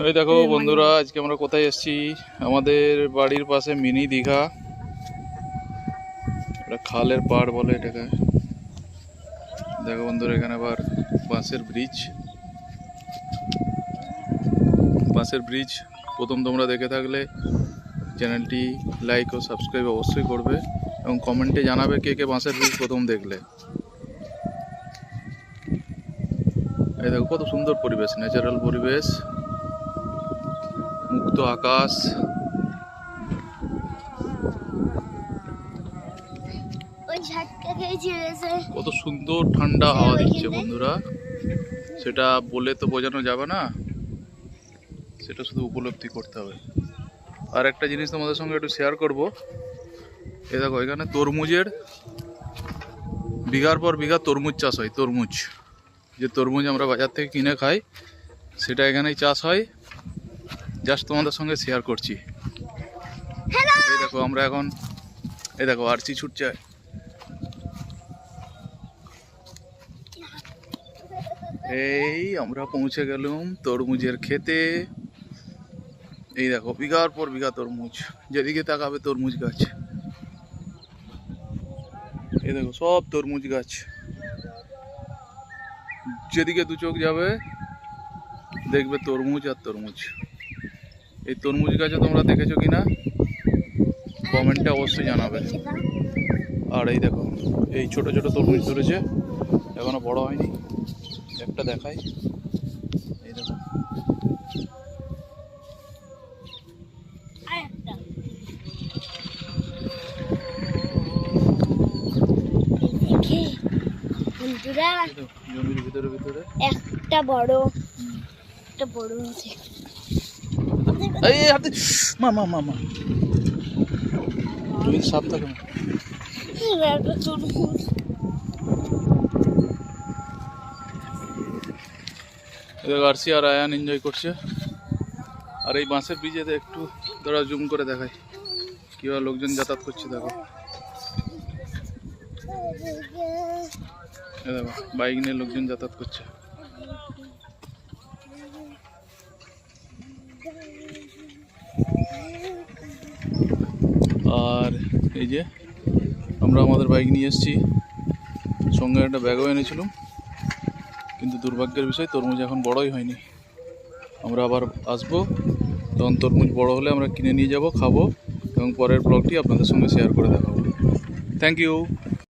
এই দেখো বন্ধুরা, আজকে আমরা কোথায় এসেছি? আমাদের বাড়ির পাশে মিনি দীঘা, এটা খালের পাড় বলে এটাকে। দেখো বন্ধুরা, এখানে আবার বাঁশের ব্রিজ প্রথম তোমরা দেখে থাকলে চ্যানেলটি লাইক ও সাবস্ক্রাইব অবশ্যই করবে এবং কমেন্টে জানাবে কে কে বাঁশের ব্রিজ প্রথম দেখলে। এই দেখো কত সুন্দর পরিবেশ, ন্যাচারাল পরিবেশ, মুক্ত আকাশ। কত সুন্দর ঠান্ডা হাওয়া দিচ্ছে বন্ধুরা, সেটা বলে তো বোঝানো যাবে না, সেটা শুধু উপলব্ধি করতে হবে। আর একটা জিনিস তোমাদের সঙ্গে একটু শেয়ার করব। এ দেখো, এখানে তরমুজের বিঘার পর বিঘা তরমুজ চাষ হয়। তরমুজ, যে তরমুজ আমরা বাজার থেকে কিনে খাই, সেটা এখানেই চাষ হয়। জাস্ট তোমাদের সঙ্গে শেয়ার করছি। এই দেখো আমরা এখন, এই দেখো আরচি ছুটছে। এই আমরা পৌঁছে গেলাম তরমুজের খেতে। এই দেখো বিঘার পর বিঘা তরমুজ, যেদিকে তাকাবে তরমুজ গাছ। এই দেখো সব তরমুজ গাছ, যেদিকে দু চোখ যাবে দেখবে তরমুজ আর তরমুজ। এই তরমুজ গাছে তোমরা দেখেছো কিনা কমেন্টে অবশ্যই জানাবে। আর এই দেখো এই ছোট ছোট তরমুজ ধরেছে, এখনো বড় হয়নি। একটা দেখাই, এই দেখো। জমির ভিতরে ভিতরে একটা বড় আছে। এই হাতে মা মা মা মা, তুমি সাপ থাকো। আরসি আর আয়ান এনজয় করছে। আর এই বাঁশের ব্রিজে একটু ধরা জুম করে দেখায় কিভাবে লোকজন যাতায়াত করছে। দেখো দেখো বাইক নিয়ে লোকজন যাতায়াত করছে। আর এই যে আমরা আমাদের বাইক নিয়ে এসেছি, সঙ্গে একটা ব্যাগও এনেছিলাম, কিন্তু দুর্ভাগ্যের বিষয় তরমুজ এখন বড়ই হয়নি। আমরা আবার আসবো, তখন তরমুজ বড় হলে আমরা কিনে নিয়ে যাব, খাবো এবং পরের ব্লগটি আপনাদের সঙ্গে শেয়ার করে দেখাবো। Thank you.